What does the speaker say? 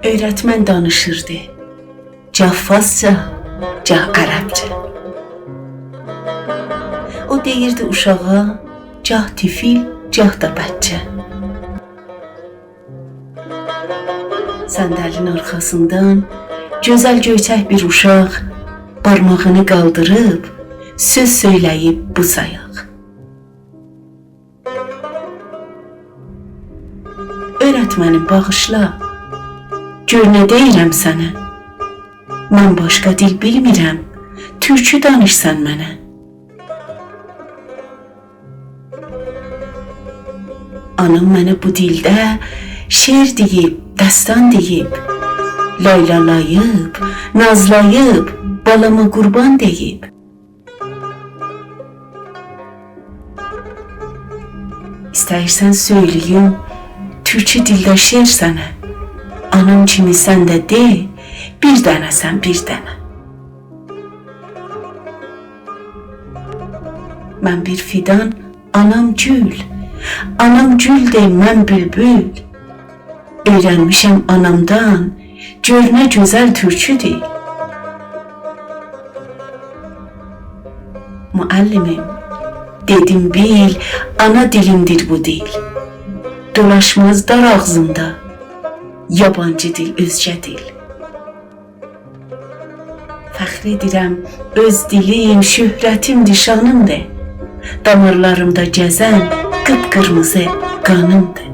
öğretmen danışırdı. Cah Farsça, cah Ərəbcə. O deyirdi uşağa, cah tifil, cah da bətçə. Səndəlin arxasından gözəl göyçək bir uşaq barmağını qaldırıb söz söyləyib bu sayaq. Öğretmenim bağışla, gör nə deyirəm sənə. Mən başqa dil bilmirəm, türkü danışsan mənə. Anam mənə bu dildə şeir deyib, dəstan deyib, laylalayıb, nazlayıb, balama qurban deyib. İstəyirsən söyləyim, türkü dildə şeir sənə. Anam kimi sən də de, bir dənəsən bir dənə. Mən bir fidan, anam gül. Anam gül dey, mən bülbül. Öyrənmişəm anamdan, gör nə gözəl türküdür. Müəllimim, dedim bil, ana dilimdir bu dil. Dolaşmaz dar ağzımda, yabancı dil, özgə dil. Fəxr edirəm, öz dilim, şöhrətimdir, şanımdır. Damarlarımda gəzən qıpqırmızı qanımdır.